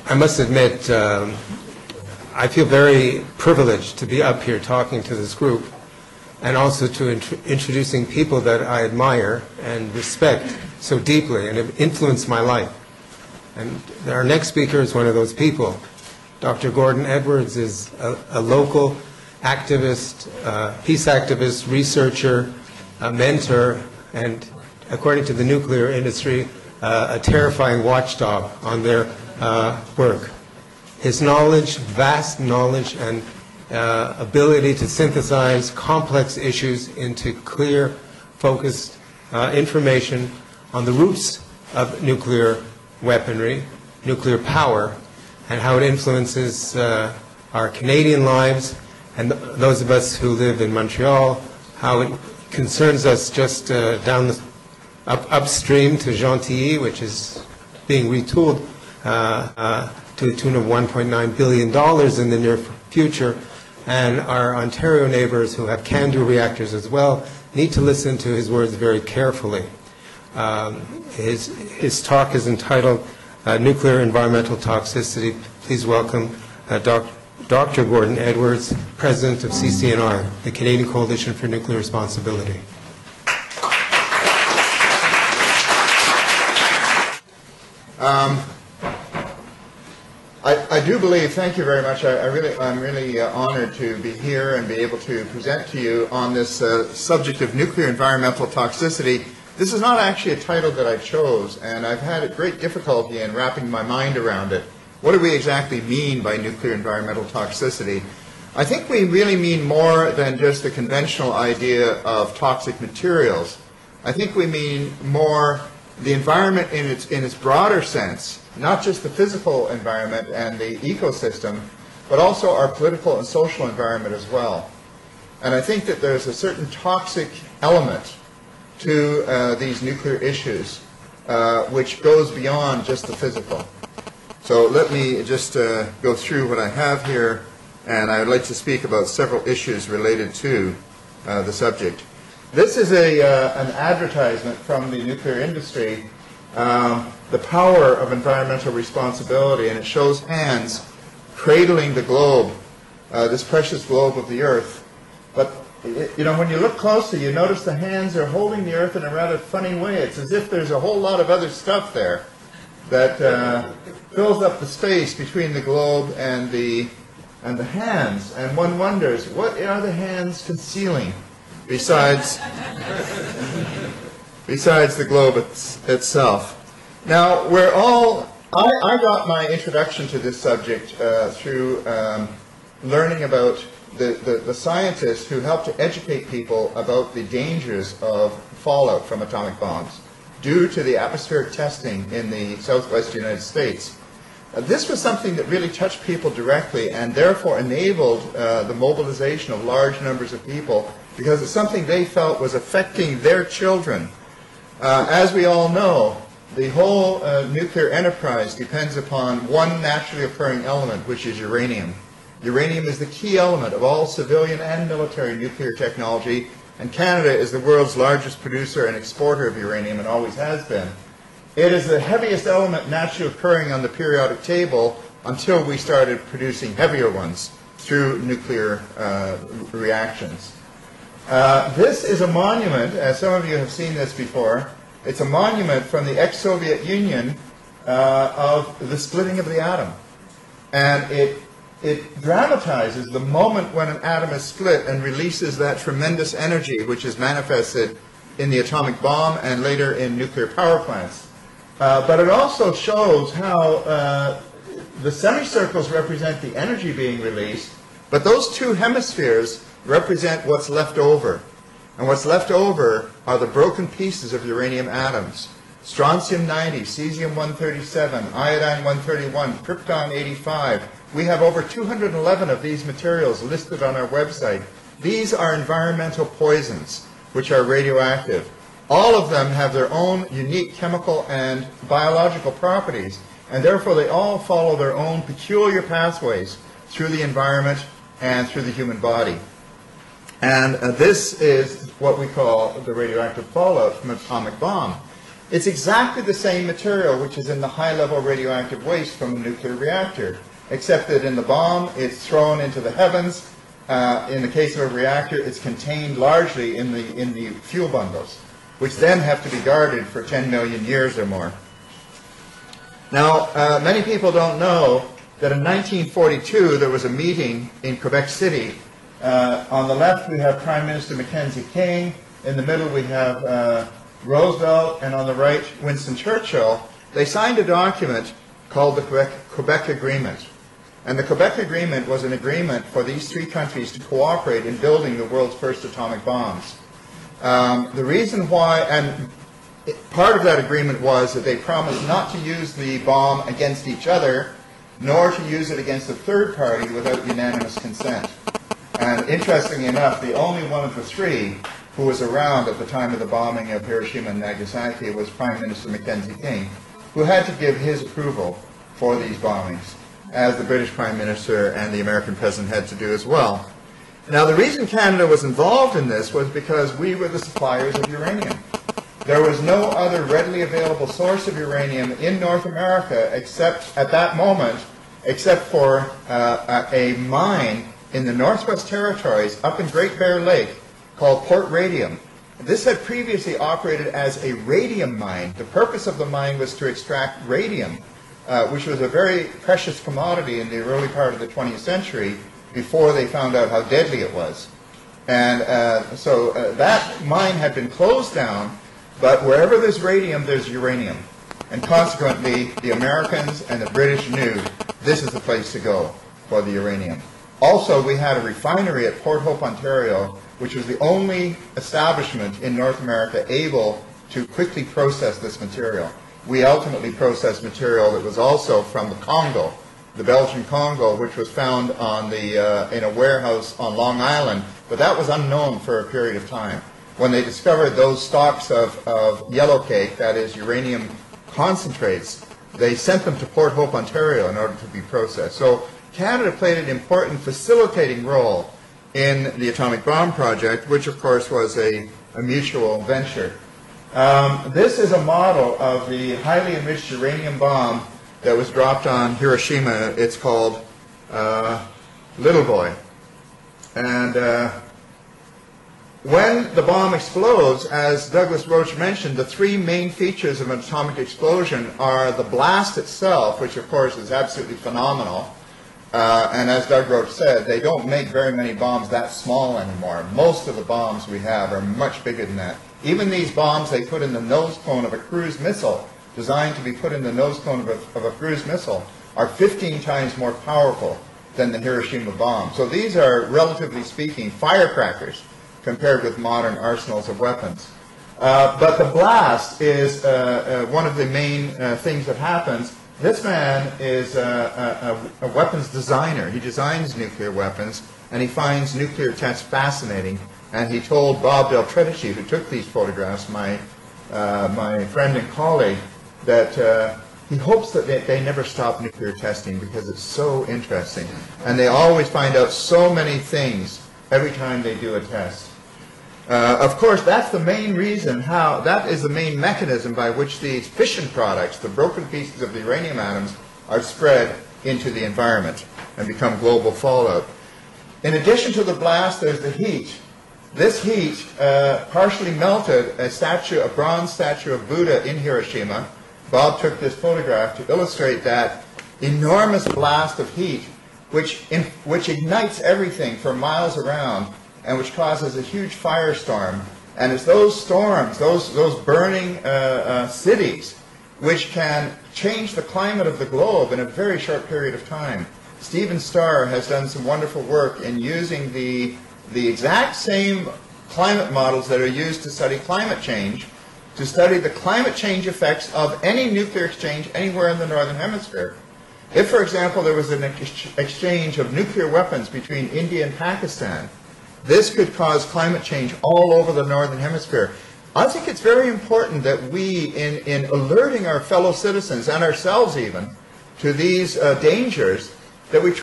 I must admit, I feel very privileged to be up here talking to this group and also to introducing people that I admire and respect so deeply and have influenced my life. And our next speaker is one of those people. Dr. Gordon Edwards is a local activist, peace activist, researcher, a mentor, and according to the nuclear industry, a terrifying watchdog on their work. His knowledge, vast knowledge, and ability to synthesize complex issues into clear, focused information on the roots of nuclear weaponry, nuclear power, and how it influences our Canadian lives and those of us who live in Montreal, how it concerns us just upstream to Gentilly, which is being retooled to the tune of $1.9 billion in the near future, and our Ontario neighbors who have CANDU reactors as well need to listen to his words very carefully. His talk is entitled Nuclear Environmental Toxicity. Please welcome Dr. Gordon Edwards, President of CCNR, the Canadian Coalition for Nuclear Responsibility. I do believe, thank you very much, I'm really honored to be here and be able to present to you on this subject of nuclear environmental toxicity. This is not actually a title that I chose, and I've had a great difficulty in wrapping my mind around it. What do we exactly mean by nuclear environmental toxicity? I think we really mean more than just the conventional idea of toxic materials. I think we mean more the environment in its broader sense, not just the physical environment and the ecosystem, but also our political and social environment as well. And I think that there's a certain toxic element to these nuclear issues, which goes beyond just the physical. So let me just go through what I have here, and I would like to speak about several issues related to the subject. This is an advertisement from the nuclear industry, the power of environmental responsibility, and it shows hands cradling the globe, this precious globe of the Earth. But you know, when you look closely, you notice the hands are holding the Earth in a rather funny way. It's as if there's a whole lot of other stuff there that fills up the space between the globe and the hands. And one wonders, what are the hands concealing besides the globe itself? Now, I got my introduction to this subject through learning about the scientists who helped to educate people about the dangers of fallout from atomic bombs due to the atmospheric testing in the southwest United States. This was something that really touched people directly and therefore enabled the mobilization of large numbers of people because it's something they felt was affecting their children. As we all know, the whole nuclear enterprise depends upon one naturally occurring element, which is uranium. Uranium is the key element of all civilian and military nuclear technology, and Canada is the world's largest producer and exporter of uranium and always has been. It is the heaviest element naturally occurring on the periodic table until we started producing heavier ones through nuclear reactions. This is a monument, as some of you have seen this before. It's a monument from the ex-Soviet Union of the splitting of the atom. And it dramatizes the moment when an atom is split and releases that tremendous energy which is manifested in the atomic bomb and later in nuclear power plants. But it also shows how the semicircles represent the energy being released, but those two hemispheres represent what's left over. And what's left over are the broken pieces of uranium atoms. Strontium-90, cesium-137, iodine-131, krypton-85. We have over 211 of these materials listed on our website. These are environmental poisons, which are radioactive. All of them have their own unique chemical and biological properties, and therefore they all follow their own peculiar pathways through the environment and through the human body. And this is what we call the radioactive fallout from an atomic bomb. It's exactly the same material which is in the high-level radioactive waste from a nuclear reactor, except that in the bomb it's thrown into the heavens. In the case of a reactor, it's contained largely in the fuel bundles, which then have to be guarded for 10 million years or more. Now, many people don't know that in 1942 there was a meeting in Quebec City. On the left we have Prime Minister Mackenzie King, in the middle we have Roosevelt, and on the right Winston Churchill. They signed a document called the Quebec Agreement. And the Quebec Agreement was an agreement for these three countries to cooperate in building the world's first atomic bombs. The reason why, and part of that agreement was that they promised not to use the bomb against each other, nor to use it against a third party without unanimous consent. And interestingly enough, the only one of the three who was around at the time of the bombing of Hiroshima and Nagasaki was Prime Minister Mackenzie King, who had to give his approval for these bombings, as the British Prime Minister and the American President had to do as well. Now, the reason Canada was involved in this was because we were the suppliers of uranium. There was no other readily available source of uranium in North America except, at that moment, except for a mine in the Northwest Territories up in Great Bear Lake called Port Radium. This had previously operated as a radium mine. The purpose of the mine was to extract radium, which was a very precious commodity in the early part of the 20th century before they found out how deadly it was. And so that mine had been closed down, but wherever there's radium, there's uranium. And consequently, the Americans and the British knew this is the place to go for the uranium. Also, we had a refinery at Port Hope, Ontario, which was the only establishment in North America able to quickly process this material. We ultimately processed material that was also from the Congo, the Belgian Congo, which was found on in a warehouse on Long Island, but that was unknown for a period of time. When they discovered those stocks of yellow cake, that is uranium concentrates, they sent them to Port Hope, Ontario in order to be processed. So Canada played an important facilitating role in the atomic bomb project, which of course was a mutual venture. This is a model of the highly enriched uranium bomb that was dropped on Hiroshima. It's called Little Boy. And when the bomb explodes, as Douglas Roach mentioned, the three main features of an atomic explosion are the blast itself, which of course is absolutely phenomenal. And as Doug Roach said, they don't make very many bombs that small anymore. Most of the bombs we have are much bigger than that. Even these bombs they put in the nose cone of a cruise missile, designed to be put in the nose cone of a cruise missile, are 15 times more powerful than the Hiroshima bomb. So these are, relatively speaking, firecrackers compared with modern arsenals of weapons. But the blast is one of the main things that happens. This man is a weapons designer. He designs nuclear weapons, and he finds nuclear tests fascinating. And he told Bob Del Tredici, who took these photographs, my friend and colleague, that he hopes that they never stop nuclear testing because it's so interesting. And they always find out so many things every time they do a test. Of course, that's the main reason that is the main mechanism by which these fission products, the broken pieces of the uranium atoms, are spread into the environment and become global fallout. In addition to the blast, there's the heat. This heat partially melted a bronze statue of Buddha in Hiroshima. Bob took this photograph to illustrate that enormous blast of heat, which ignites everything for miles around, and which causes a huge firestorm. And it's those storms, those burning cities, which can change the climate of the globe in a very short period of time. Stephen Starr has done some wonderful work in using the exact same climate models that are used to study climate change, to study the climate change effects of any nuclear exchange anywhere in the Northern Hemisphere. If, for example, there was an exchange of nuclear weapons between India and Pakistan, this could cause climate change all over the Northern Hemisphere. I think it's very important that we, in alerting our fellow citizens and ourselves even to these dangers, that we